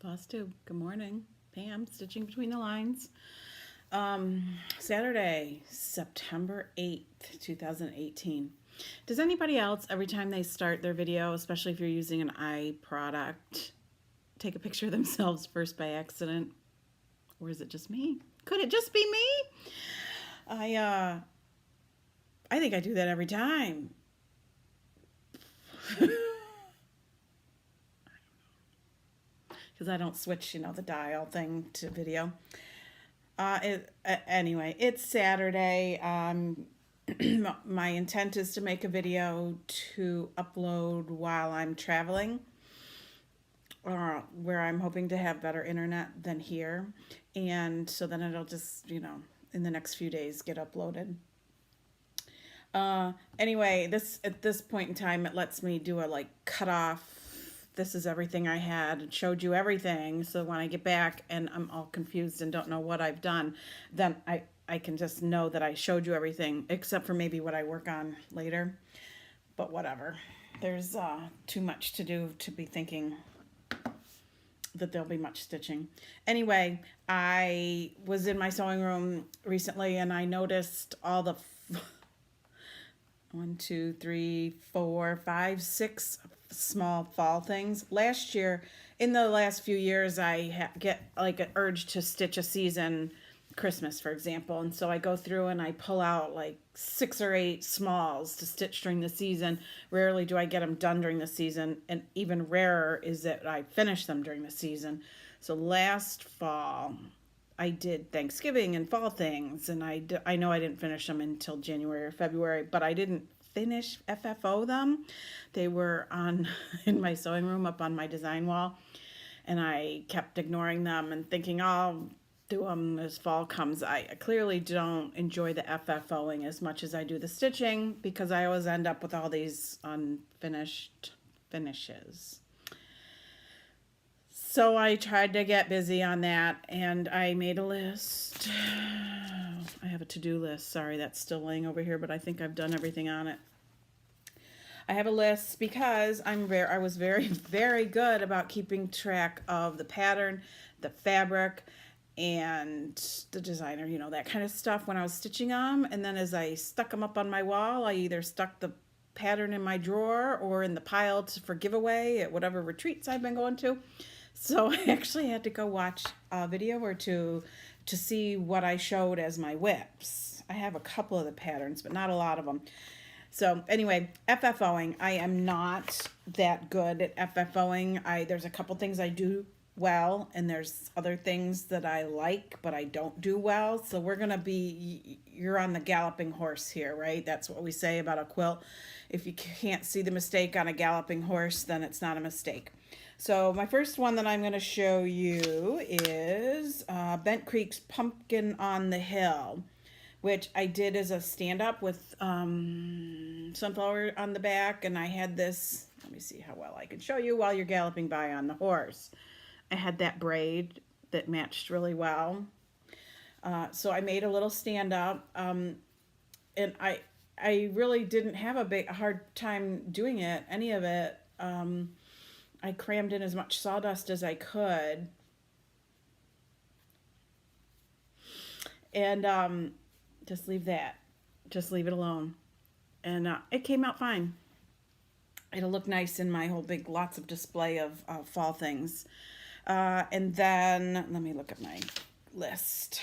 Flosstube. Good morning. Pam, stitching between the lines. Saturday, September 8th, 2018. Does anybody else, every time they start their video, especially if you're using an eye product, take a picture of themselves first by accident? Or is it just me? Could it just be me? I think I do that every time. Because I don't switch, the dial thing to video. Anyway, it's Saturday. My intent is to make a video to upload while I'm traveling, where I'm hoping to have better internet than here. And so then it'll just, in the next few days get uploaded. Anyway, at this point in time, it lets me do a cut off. This is everything I had and showed you everything. So when I get back and I'm all confused and don't know what I've done, then I can just know that I showed you everything, except for maybe what I work on later. But whatever. There's too much to do to be thinking that there'll be much stitching. Anyway, I was in my sewing room recently and I noticed all the 1, 2, 3, 4, 5, 6 small fall things. Last year, in the last few years, I get like an urge to stitch a season, Christmas, for example. And so I go through and I pull out like 6 or 8 smalls to stitch during the season. Rarely do I get them done during the season. And even rarer is that I finish them during the season. So last fall, I did Thanksgiving and fall things, and I know I didn't finish them until January or February, but I didn't finish FFO them. They were in my sewing room up on my design wall, and I kept ignoring them and thinking I'll do them as fall comes. I clearly don't enjoy the FFOing as much as I do the stitching because I always end up with all these unfinished finishes. So I tried to get busy on that, and I made a list. I have a to-do list. Sorry, that's still laying over here, but I think I've done everything on it. I have a list because I was very, very good about keeping track of the pattern, the fabric, and the designer, that kind of stuff when I was stitching them. And then as I stuck them up on my wall, I either stuck the pattern in my drawer or in the pile for giveaway at whatever retreats I've been going to. So I actually had to go watch a video or two to see what I showed as my whips. I have a couple of the patterns, but not a lot of them. So anyway, FFOing. I am not that good at FFOing. There's a couple things I do well, and there's other things that I like, but I don't do well. So you're on the galloping horse here, right? That's what we say about a quilt. If you can't see the mistake on a galloping horse, then it's not a mistake. So my first one that I'm going to show you is Bent Creek's Pumpkin on the Hill, which I did as a stand-up with sunflower on the back, and I had this, let me see how well I can show you while you're galloping by on the horse. I had that braid that matched really well. So I made a little stand-up, and I really didn't have a hard time doing it, any of it. I crammed in as much sawdust as I could. And just leave that. Just leave it alone. And it came out fine. It'll look nice in my whole big lots of display of fall things. And then, let me look at my list.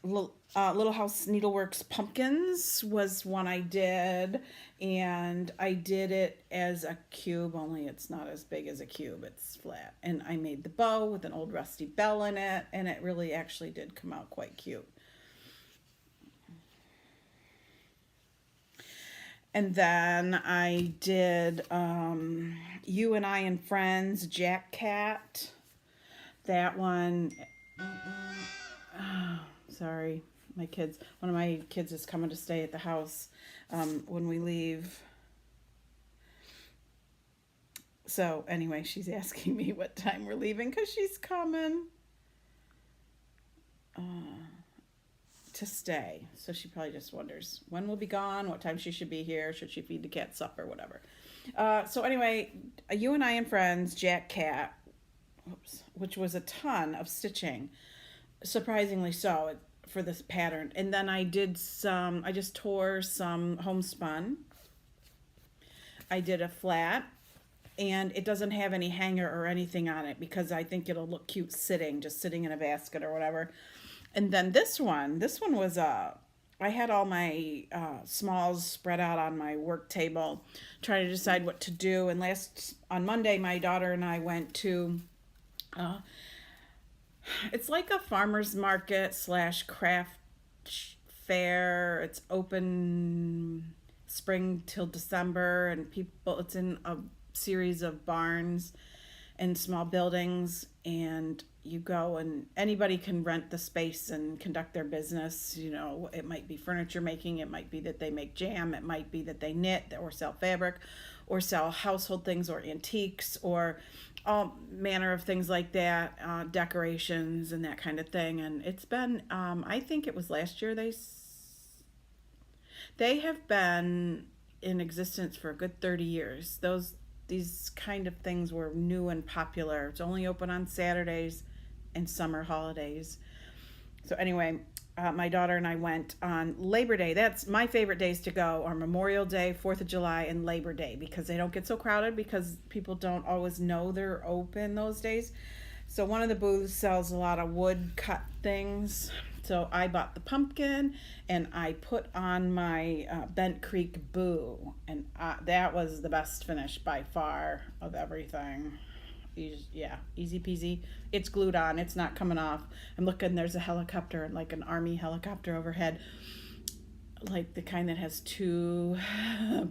Little House Needleworks Pumpkins was one I did, and I did it as a cube, only it's not as big as a cube, it's flat. And I made the bow with an old rusty bell in it, and it really actually did come out quite cute. And then I did You and I and Friends Jack Cat. That one, sorry. One of my kids is coming to stay at the house when we leave. So anyway, she's asking me what time we're leaving because she's coming to stay. So she probably just wonders when we'll be gone, what time she should be here, should she feed the cat supper, whatever. So anyway, you and I and friends, Jack Cat, which was a ton of stitching, surprisingly so for this pattern. And then I just tore some homespun. I did a flat, and it doesn't have any hanger or anything on it because I think it'll look cute just sitting in a basket or whatever. And then this one was I had all my smalls spread out on my work table, trying to decide what to do. And on Monday, my daughter and I went to, it's like a farmer's market / craft fair. It's open spring till December, and it's in a series of barns and small buildings, and you go and anybody can rent the space and conduct their business. You know, it might be furniture making, it might be that they make jam, it might be that they knit or sell fabric or sell household things or antiques or all manner of things like that, decorations and that kind of thing. And it's been, I think it was last year, they have been in existence for a good 30 years. These kind of things were new and popular. It's only open on Saturdays and summer holidays. So anyway, my daughter and I went on Labor Day. That's my favorite days to go, are Memorial Day, 4th of July, and Labor Day, because they don't get so crowded because people don't always know they're open those days. So one of the booths sells a lot of wood cut things. So I bought the pumpkin and I put on my Bent Creek Boo, and that was the best finish by far of everything. Yeah, easy peasy. It's glued on. It's not coming off. I'm looking, there's a helicopter, like an army helicopter overhead, like the kind that has two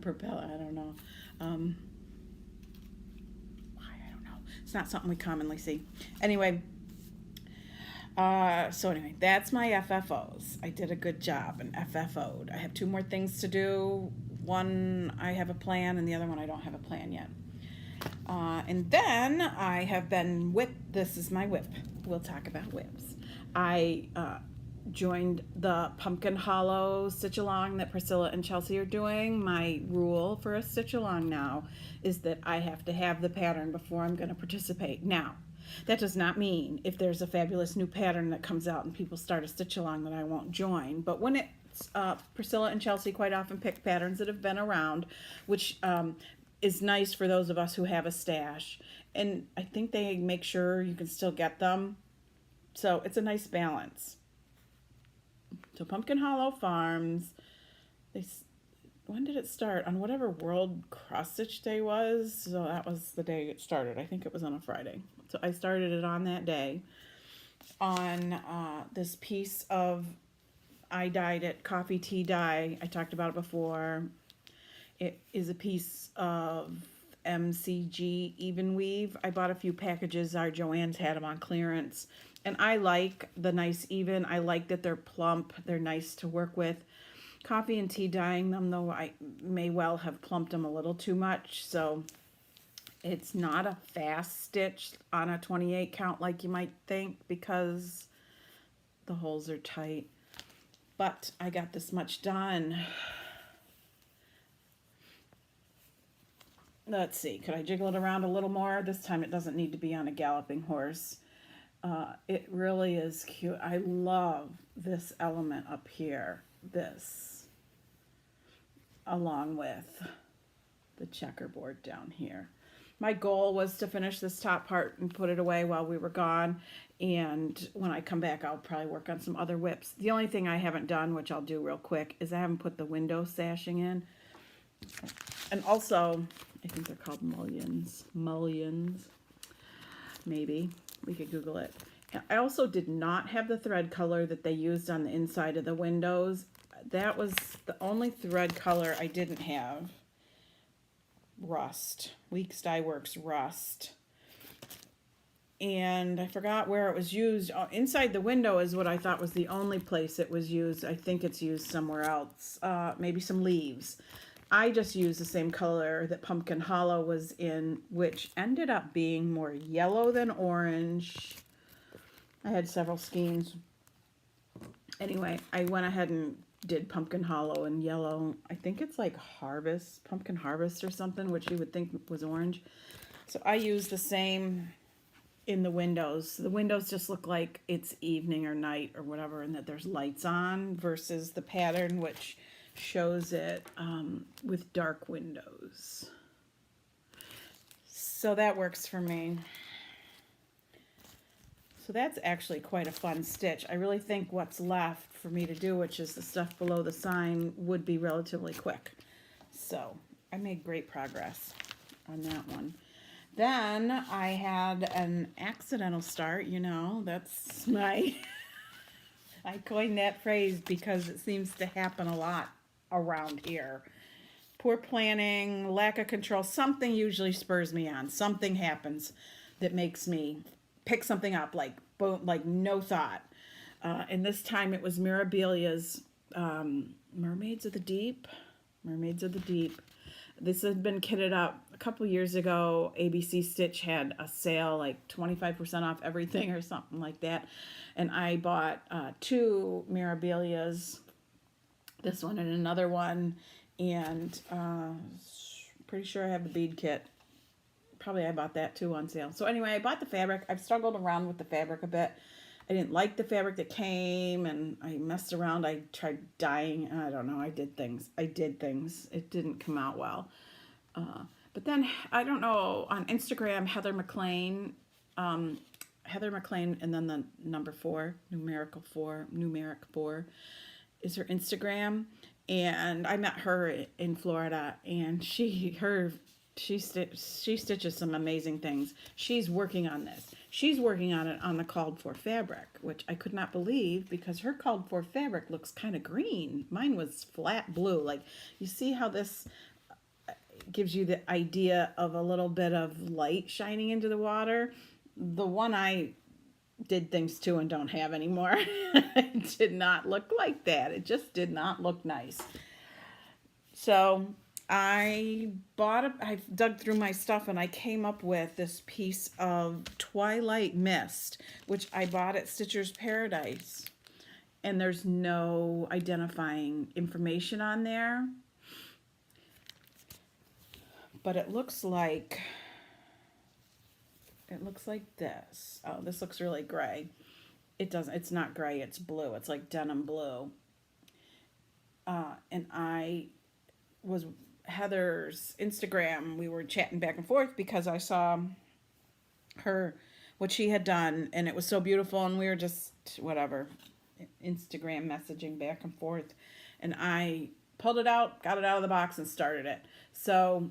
propeller. I don't know. I don't know. It's not something we commonly see. Anyway, that's my FFOs. I did a good job and FFO'd. I have 2 more things to do. One, I have a plan, and the other one, I don't have a plan yet. And then I have been this is my whip. We'll talk about whips. I joined the Pumpkin Hollow stitch along that Priscilla and Chelsea are doing. My rule for a stitch along now is that I have to have the pattern before I'm going to participate. Now, that does not mean if there's a fabulous new pattern that comes out and people start a stitch along that I won't join. But when it's Priscilla and Chelsea quite often pick patterns that have been around, which is nice for those of us who have a stash. And I think they make sure you can still get them. So it's a nice balance. So Pumpkin Hollow Farms, when did it start? On whatever World Cross Stitch Day was. So that was the day it started. I think it was on a Friday. So I started it on that day on this piece of, I dyed it coffee tea dye. I talked about it before. It is a piece of MCG even weave. I bought a few packages. Our Joann's had them on clearance. And I like the nice even. I like that they're plump. They're nice to work with. Coffee and tea dyeing them, though, I may well have plumped them a little too much. So it's not a fast stitch on a 28 count like you might think because the holes are tight. But I got this much done. Let's see, could I jiggle it around a little more? This time it doesn't need to be on a galloping horse. It really is cute. I love this element up here, along with the checkerboard down here. My goal was to finish this top part and put it away while we were gone. And when I come back, I'll probably work on some other whips. The only thing I haven't done, which I'll do real quick, is I haven't put the window sashing in. And also, I think they're called mullions, maybe. We could Google it. I also did not have the thread color that they used on the inside of the windows. That was the only thread color I didn't have. Rust. Weeks Dye Works Rust. And I forgot where it was used. Oh, inside the window is what I thought was the only place it was used. I think it's used somewhere else. Maybe some leaves. I just used the same color that Pumpkin Hollow was in, which ended up being more yellow than orange. I had several skeins. Anyway, I went ahead and did pumpkin hollow in yellow. I think it's like harvest, pumpkin harvest or something, which you would think was orange. So I use the same in the windows. The windows just look like it's evening or night or whatever, and that there's lights on, versus the pattern which shows it with dark windows. So that works for me. So that's actually quite a fun stitch. I really think what's left for me to do, which is the stuff below the sign, would be relatively quick. So I made great progress on that one. Then I had an accidental start, you know, that's my, I coined that phrase because it seems to happen a lot around here. Poor planning, lack of control, something usually spurs me on. Something happens that makes me pick something up, like boom, like no thought. And this time it was Mirabilia's Mermaids of the Deep. Mermaids of the Deep. This had been kitted up a couple years ago. ABC Stitch had a sale, like 25% off everything or something like that. And I bought 2 Mirabilias, this one and another one. And pretty sure I have the bead kit. Probably I bought that too on sale. So anyway, I bought the fabric. I've struggled around with the fabric a bit. I didn't like the fabric that came, and I messed around. I tried dyeing. I don't know. I did things. It didn't come out well. But then, I don't know, on Instagram, Heather McLean, and then the number 4, numeric 4, is her Instagram. And I met her in Florida, and she stitches some amazing things. She's working on this. She's working on it on the called for fabric, which I could not believe because her called for fabric looks kind of green. Mine was flat blue. Like, you see how this gives you the idea of a little bit of light shining into the water? The one I did things to and don't have anymore, it did not look like that. It just did not look nice. So I dug through my stuff and I came up with this piece of Twilight Mist, which I bought at Stitcher's Paradise. And there's no identifying information on there. But it looks like this. Oh, this looks really gray. It's not gray, it's blue. It's like denim blue. And I was Heather's Instagram, we were chatting back and forth because I saw what she had done, and it was so beautiful, and we were just, whatever, Instagram messaging back and forth, and I pulled it out, got it out of the box, and started it. So,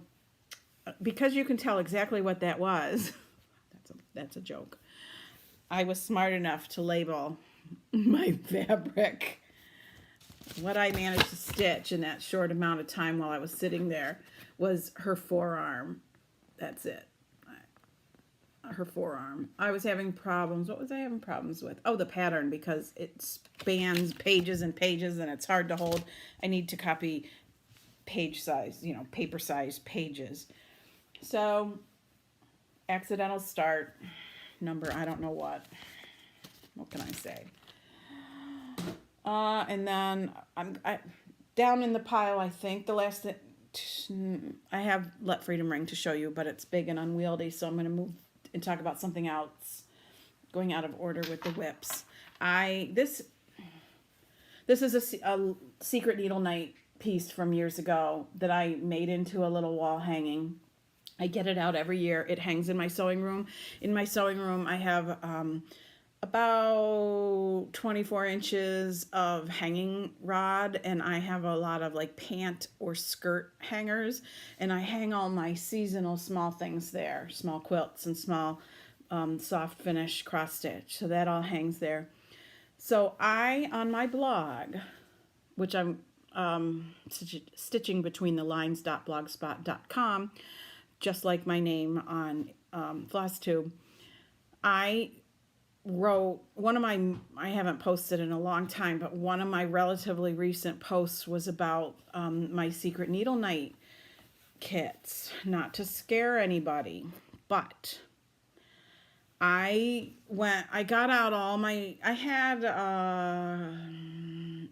because you can tell exactly what that was, that's a joke, I was smart enough to label my fabric. What I managed to stitch in that short amount of time while I was sitting there was her forearm. That's it. Her forearm. I was having problems. What was I having problems with? Oh, the pattern, because it spans pages and pages and it's hard to hold. I need to copy page size, paper size pages. So, accidental start, number, I don't know what. What can I say? And then I down in the pile, I think, the last thing, I have Let Freedom Ring to show you, but it's big and unwieldy, so I'm going to move and talk about something else, going out of order with the whips. This is a secret needle night piece from years ago that I made into a little wall hanging. I get it out every year. It hangs in my sewing room. In my sewing room, I have about 24 inches of hanging rod, and I have a lot of like pant or skirt hangers, and I hang all my seasonal small things there, small quilts and small soft finish cross stitch. So that all hangs there. So on my blog, which I'm stitching between the lines.blogspot.com, just like my name on Flosstube, I wrote I haven't posted in a long time, but one of my relatively recent posts was about my secret needle night kits. Not to scare anybody, but I got out all my, I had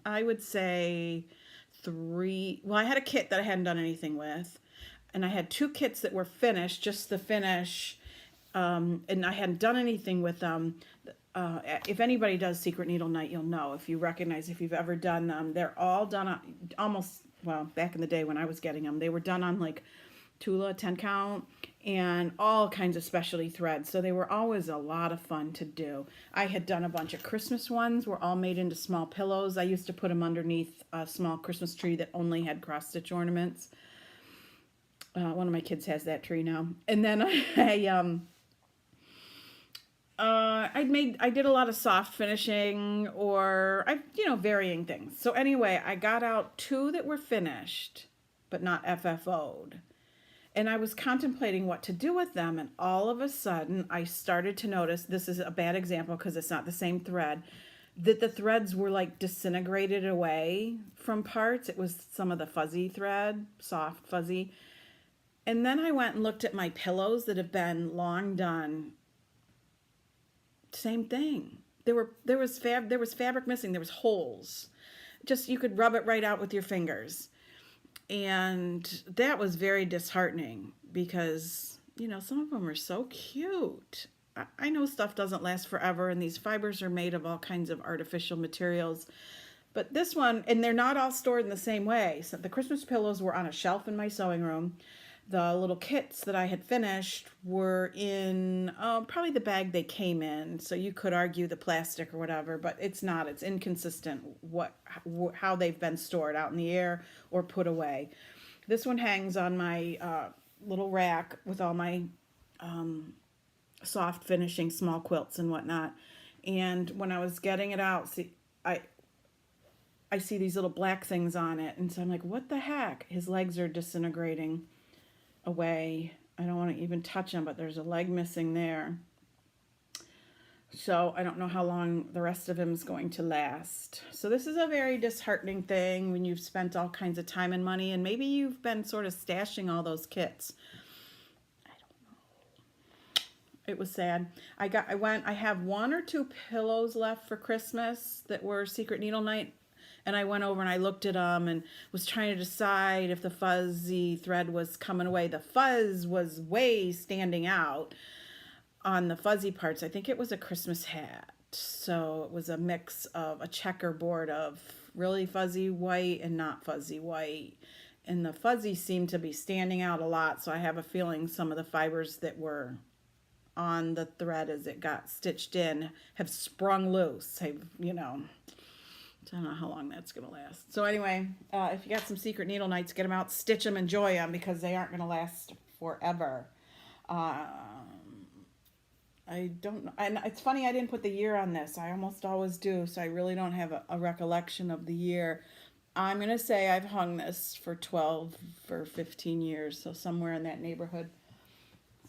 I would say 3. Well, I had a kit that I hadn't done anything with, and I had 2 kits that were finished, just the finish, and I hadn't done anything with them. If anybody does Secret Needle Night, you'll know. If you recognize, if you've ever done them, they're all done on, almost, well, back in the day when I was getting them, they were done on like Tula 10 count and all kinds of specialty threads. So they were always a lot of fun to do. I had done a bunch of Christmas ones, were all made into small pillows. I used to put them underneath a small Christmas tree that only had cross stitch ornaments. One of my kids has that tree now. And then I did a lot of soft finishing, or varying things. So anyway, I got out 2 that were finished, but not FFO'd. And I was contemplating what to do with them, and all of a sudden I started to notice, this is a bad example because it's not the same thread, that the threads were like disintegrated away from parts. It was some of the fuzzy thread, soft fuzzy. And then I went and looked at my pillows that have been long done. Same thing. There was fabric missing. There was holes. Just, you could rub it right out with your fingers. And that was very disheartening because, some of them are so cute. I know stuff doesn't last forever, and these fibers are made of all kinds of artificial materials. But this one, and they're not all stored in the same way. So the Christmas pillows were on a shelf in my sewing room. The little kits that I had finished were in probably the bag they came in. So you could argue the plastic or whatever, but it's not. It's inconsistent how they've been stored out in the air or put away. This one hangs on my little rack with all my soft finishing small quilts and whatnot. And when I was getting it out, I see these little black things on it. And so I'm like, what the heck? His legs are disintegrating away. I don't want to even touch him, but there's a leg missing there. So I don't know how long the rest of him is going to last. So this is a very disheartening thing when you've spent all kinds of time and money, and maybe you've been sort of stashing all those kits. I don't know. It was sad. I have 1 or 2 pillows left for Christmas that were Secret Needle Night. And I went over and I looked at them and was trying to decide if the fuzzy thread was coming away. The fuzz was way standing out on the fuzzy parts. I think it was a Christmas hat. So it was a mix of a checkerboard of really fuzzy white and not fuzzy white. And the fuzzy seemed to be standing out a lot. So I have a feeling some of the fibers that were on the thread as it got stitched in have sprung loose. I don't know how long that's going to last. So anyway, if you got some Secret Needle Nights, get them out, stitch them, enjoy them, because they aren't going to last forever. I don't know. And it's funny, I didn't put the year on this. I almost always do, so I really don't have a recollection of the year. I'm going to say I've hung this for 12 or 15 years, so somewhere in that neighborhood.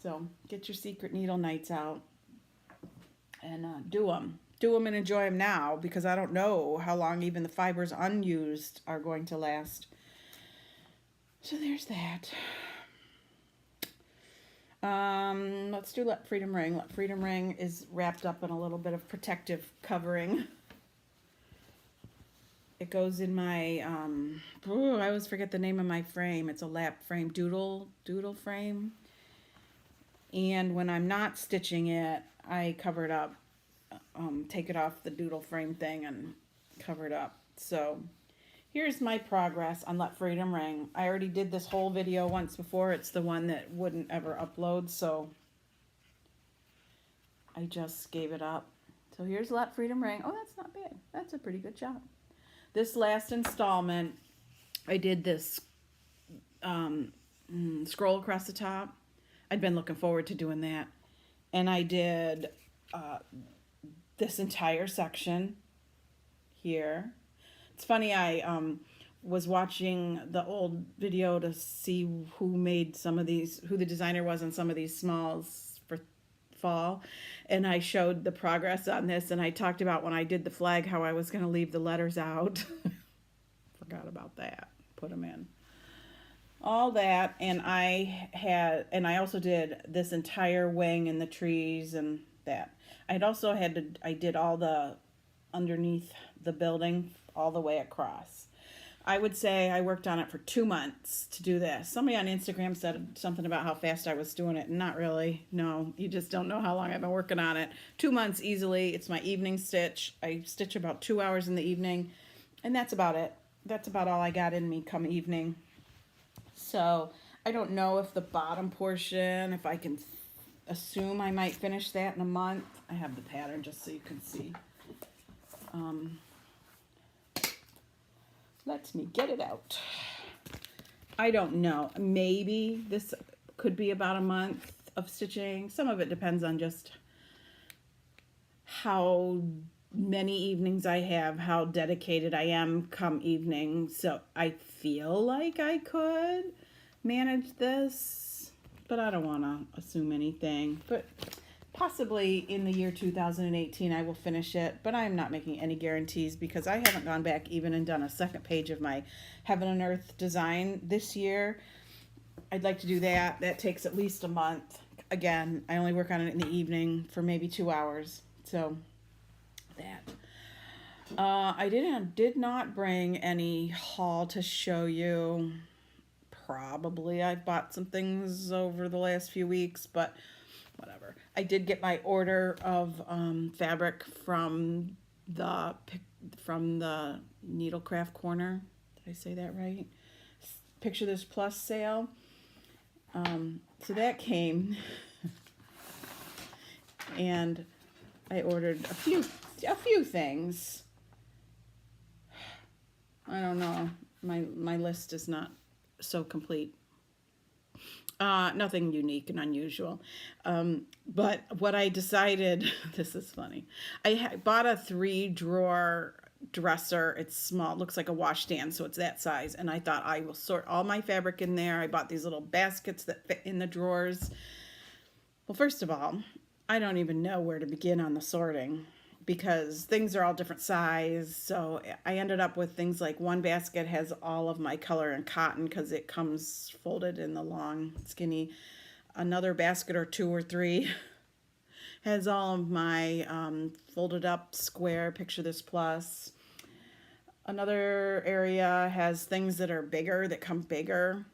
So get your Secret Needle Nights out and do them. Do them and enjoy them now, because I don't know how long even the fibers unused are going to last. So there's that. Let's do Let Freedom Ring. Let Freedom Ring is wrapped up in a little bit of protective covering. It goes in my, I always forget the name of my frame. It's a lap frame, doodle frame. And when I'm not stitching it, I cover it up. Take it off the doodle frame thing and cover it up. So here's my progress on Let Freedom Ring. I already did this whole video once before. It's the one that wouldn't ever upload, so I just gave it up. So here's Let Freedom Ring. Oh, that's not bad. That's a pretty good job. This last installment, I did this scroll across the top. I'd been looking forward to doing that. And I did this entire section here. It's funny, I was watching the old video to see who made some of these, who the designer was on some of these smalls for fall, and I showed the progress on this, and I talked about when I did the flag how I was going to leave the letters out. Forgot about that. Put them in. All that, and I also did this entire wing and the trees and that. I did all the underneath the building, all the way across. I would say I worked on it for 2 months to do this. Somebody on Instagram said something about how fast I was doing it. Not really. No, you just don't know how long I've been working on it. 2 months easily. It's my evening stitch. I stitch about 2 hours in the evening, and that's about it. That's about all I got in me come evening. So I don't know if the bottom portion, if I can assume I might finish that in a month. I have the pattern just so you can see. Let me get it out. I don't know. Maybe this could be about a month of stitching. Some of it depends on just how many evenings I have, how dedicated I am come evening. So I feel like I could manage this, but I don't want to assume anything. But possibly in the year 2018 I will finish it, but I'm not making any guarantees because I haven't gone back even and done a second page of my Heaven and Earth design this year. I'd like to do that. That takes at least a month. Again, I only work on it in the evening for maybe 2 hours. So that. I did not bring any haul to show you. Probably I've bought some things over the last few weeks, but whatever. I did get my order of fabric from the Needlecraft Corner. Did I say that right? Picture This Plus sale. So that came, and I ordered a few things. I don't know. My list is not so complete. Nothing unique and unusual. But what I decided, this is funny. I bought a 3-drawer dresser. It's small, looks like a washstand, so it's that size. And I thought I will sort all my fabric in there. I bought these little baskets that fit in the drawers. Well, first of all, I don't even know where to begin on the sorting because things are all different size. So I ended up with things like one basket has all of my color and cotton because it comes folded in the long, skinny. Another basket or 2 or 3 has all of my folded up square Picture This Plus. Another area has things that are bigger, that come bigger.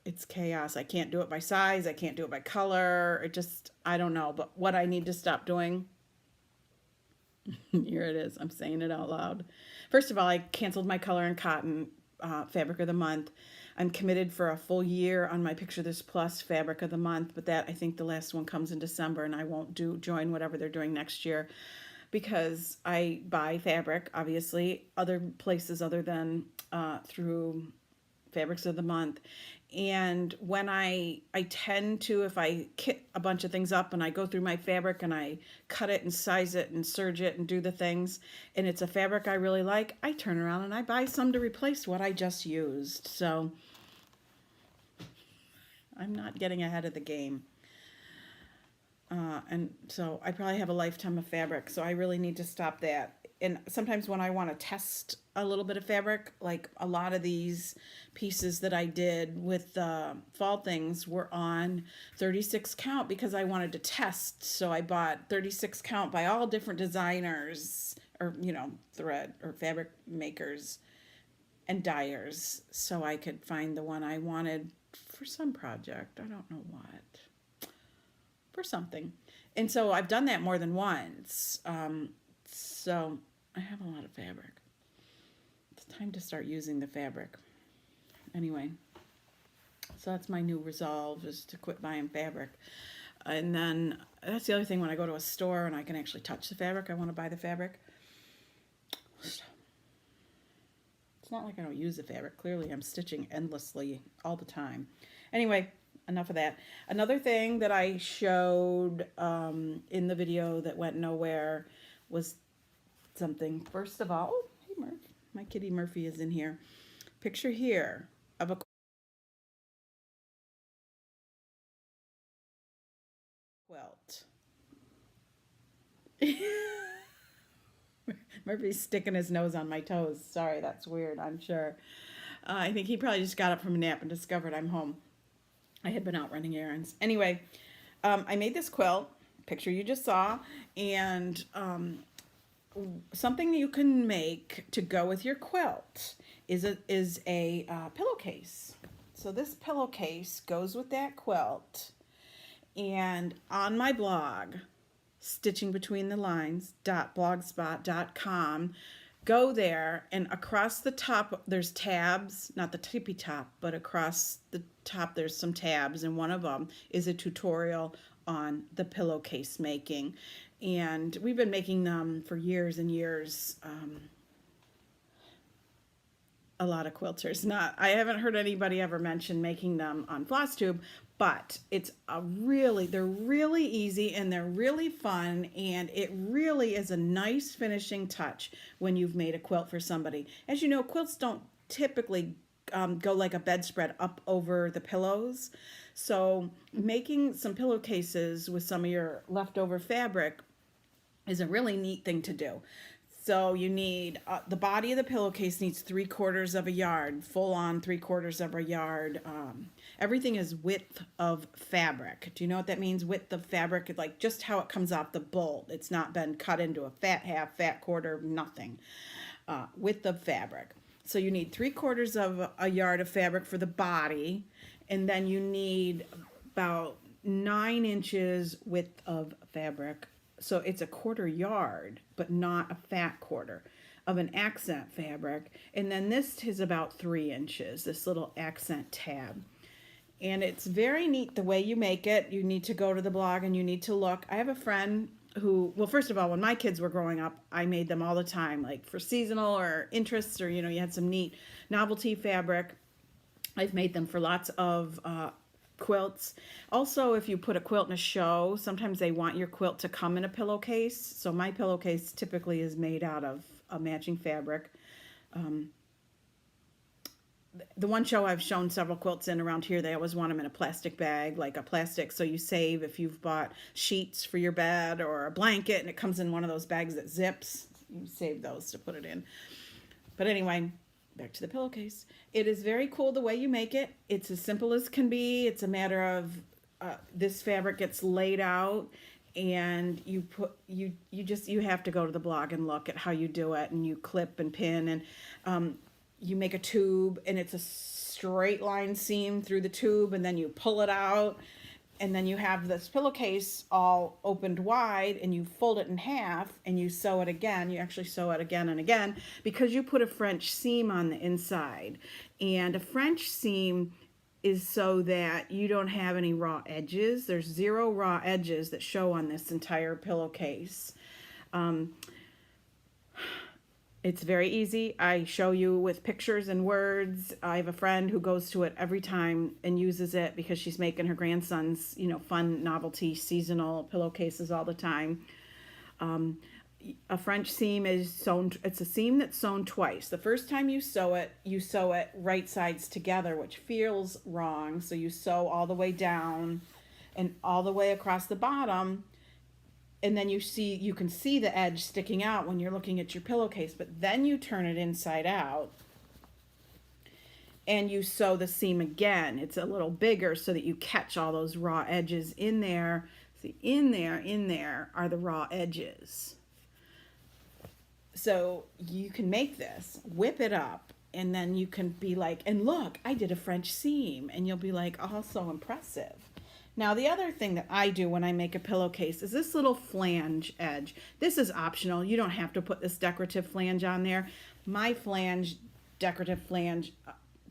It's chaos. I can't do it by size. I can't do it by color. I don't know. But what I need to stop doing, here it is. I'm saying it out loud. First of all, I canceled my color and cotton fabric of the month. I'm committed for a full year on my Picture This Plus fabric of the month, but that I think the last one comes in December, and I won't join whatever they're doing next year because I buy fabric, obviously, other places other than through Fabrics of the Month. And when I tend to, if I kit a bunch of things up and I go through my fabric and I cut it and size it and serge it and do the things, and it's a fabric I really like, I turn around and I buy some to replace what I just used. So I'm not getting ahead of the game. And so I probably have a lifetime of fabric, so I really need to stop that. And sometimes when I want to test a little bit of fabric, like a lot of these pieces that I did with the fall things were on 36 count because I wanted to test. So I bought 36 count by all different designers or, thread or fabric makers and dyers so I could find the one I wanted for some project. I don't know what. For something. And so I've done that more than once. So I have a lot of fabric. It's time to start using the fabric. Anyway, so that's my new resolve, is to quit buying fabric. And then that's the other thing, when I go to a store and I can actually touch the fabric, I want to buy the fabric. It's not like I don't use the fabric. Clearly I'm stitching endlessly all the time. Anyway, enough of that. Another thing that I showed in the video that went nowhere was something. First of all, oh, hey Murph, my kitty Murphy is in here. Picture here of a quilt. Murphy's sticking his nose on my toes. Sorry, that's weird, I'm sure. I think he probably just got up from a nap and discovered I'm home. I had been out running errands. something you can make to go with your quilt is a pillowcase. So this pillowcase goes with that quilt. And on my blog, stitchingbetweenthelines.blogspot.com, go there, and across the top there's tabs, not the tippy top, but across the top there's some tabs, and one of them is a tutorial on the pillowcase making. And we've been making them for years and years. A lot of quilters. I haven't heard anybody ever mention making them on Flosstube, but they're really easy and they're really fun, and it really is a nice finishing touch when you've made a quilt for somebody. As you know, quilts don't typically go like a bedspread up over the pillows. So making some pillowcases with some of your leftover fabric is a really neat thing to do. So you need, the body of the pillowcase needs 3/4 of a yard, full on 3/4 of a yard. Everything is width of fabric. Do you know what that means? Width of fabric, like just how it comes off the bolt. It's not been cut into a fat half, fat quarter, nothing. Width of fabric. So you need 3/4 of a yard of fabric for the body, and then you need about 9 inches width of fabric. So it's a 1/4 yard, but not a fat quarter of an accent fabric. And then this is about 3 inches, this little accent tab. And it's very neat the way you make it. You need to go to the blog and you need to look. I have a friend who, well, first of all, when my kids were growing up, I made them all the time, like for seasonal or interests, or, you know, you had some neat novelty fabric. I've made them for lots of quilts. Also, if you put a quilt in a show, sometimes they want your quilt to come in a pillowcase. So my pillowcase typically is made out of a matching fabric. The one show I've shown several quilts in around here, they always want them in a plastic bag, like a plastic, so you save if you've bought sheets for your bed or a blanket and it comes in one of those bags that zips, you save those to put it in. But anyway, back to the pillowcase. It is very cool the way you make it. It's as simple as can be. It's a matter of this fabric gets laid out, and you have to go to the blog and look at how you do it, and you clip and pin, and you make a tube, and it's a straight line seam through the tube, and then you pull it out, and then you have this pillowcase all opened wide, and you fold it in half, and you sew it again. You actually sew it again and again because you put a French seam on the inside. And a French seam is so that you don't have any raw edges. There's 0 raw edges that show on this entire pillowcase. It's very easy. I show you with pictures and words. I have a friend who goes to it every time and uses it because she's making her grandson's, you know, fun novelty seasonal pillowcases all the time. A French seam is sewn, it's a seam that's sewn twice. The first time you sew it right sides together, which feels wrong. So you sew all the way down and all the way across the bottom. And then you can see the edge sticking out when you're looking at your pillowcase, but then you turn it inside out and you sew the seam again. It's a little bigger so that you catch all those raw edges in there. See, in there are the raw edges. So you can make this, whip it up, and then you can be like, and look, I did a French seam, and you'll be like, oh, so impressive. Now, the other thing that I do when I make a pillowcase is this little flange edge. This is optional. You don't have to put this decorative flange on there. My decorative flange,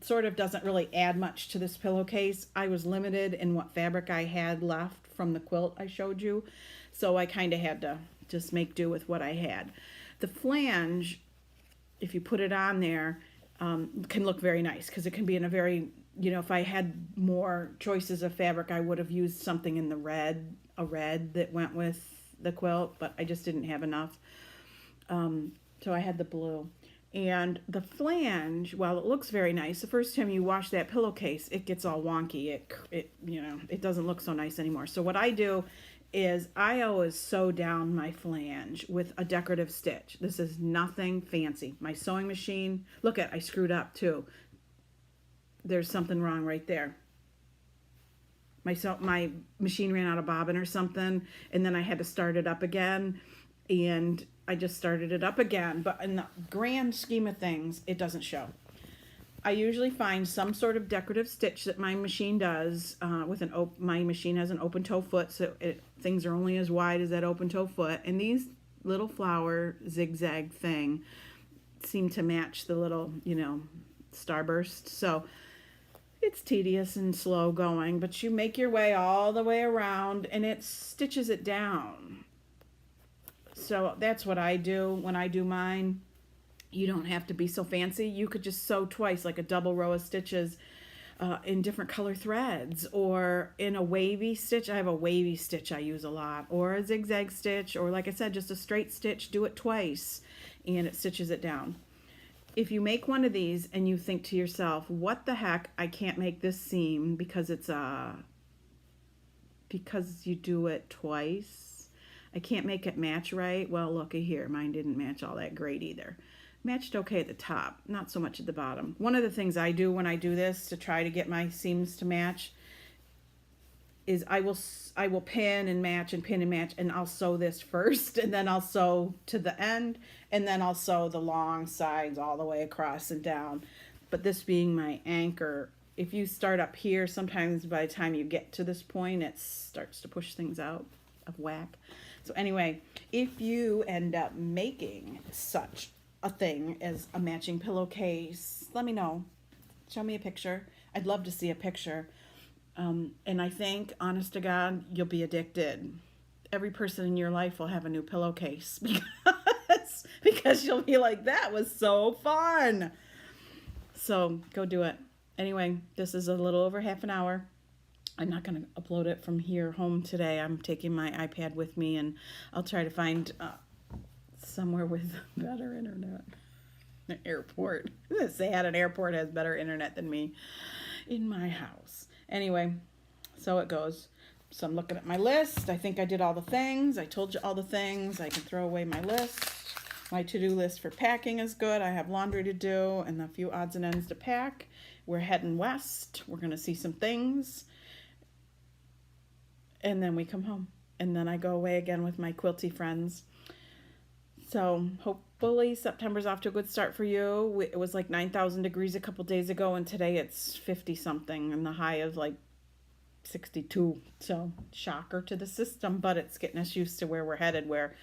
sort of doesn't really add much to this pillowcase. I was limited in what fabric I had left from the quilt I showed you, so I kind of had to just make do with what I had. The flange, if you put it on there, can look very nice because it can be in a very, you know, if I had more choices of fabric, I would have used something in the red, a red that went with the quilt, but I just didn't have enough. So I had the blue. And the flange, while it looks very nice, the first time you wash that pillowcase, it gets all wonky. It doesn't look so nice anymore. So what I do is I always sew down my flange with a decorative stitch. This is nothing fancy. My sewing machine, look at, I screwed up too. There's something wrong right there. My machine ran out of bobbin or something, and then I had to start it up again, and I just started it up again, but in the grand scheme of things, it doesn't show. I usually find some sort of decorative stitch that my machine does with my machine has an open toe foot, so things are only as wide as that open toe foot, and these little flower zigzag thing seem to match the little, starburst. So it's tedious and slow going, but you make your way all the way around and it stitches it down. So that's what I do when I do mine. You don't have to be so fancy. You could just sew twice, like a double row of stitches in different color threads, or in a wavy stitch. I have a wavy stitch I use a lot, or a zigzag stitch, or like I said, just a straight stitch. Do it twice and it stitches it down. If you make one of these and you think to yourself, what the heck, I can't make this seam because because you do it twice. I can't make it match right. Well, looky here, mine didn't match all that great either. Matched okay at the top, not so much at the bottom. One of the things I do when I do this to try to get my seams to match is I will pin and match and pin and match, and I'll sew this first, and then I'll sew to the end, and then I'll sew the long sides all the way across and down. But this being my anchor, if you start up here, sometimes by the time you get to this point, it starts to push things out of whack. So anyway, if you end up making such a thing as a matching pillowcase, let me know. Show me a picture. I'd love to see a picture. And I think, honest to God, you'll be addicted. Every person in your life will have a new pillowcase because you'll be like, that was so fun. So go do it. Anyway, this is a little over half an hour. I'm not going to upload it from here home today. I'm taking my iPad with me, and I'll try to find somewhere with better internet. An airport. It's sad an airport has better internet than me in my house. Anyway, so it goes. So I'm looking at my list. I think I did all the things. I told you all the things. I can throw away my list. My to-do list for packing is good. I have laundry to do and a few odds and ends to pack. We're heading west. We're going to see some things. And then we come home. And then I go away again with my quilty friends. So hopefully September's off to a good start for you. It was like 9,000 degrees a couple days ago, and today it's 50 something and the high of like 62. So shocker to the system, but it's getting us used to where we're headed, where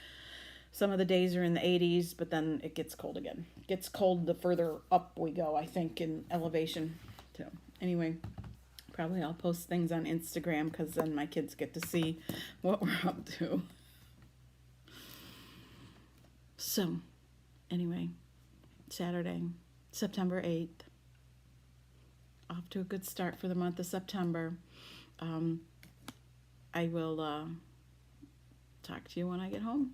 some of the days are in the 80s, but then it gets cold again. It gets cold the further up we go, I think, in elevation. So anyway, probably I'll post things on Instagram because then my kids get to see what we're up to. So, anyway, Saturday, September 8th. Off to a good start for the month of September. I will talk to you when I get home.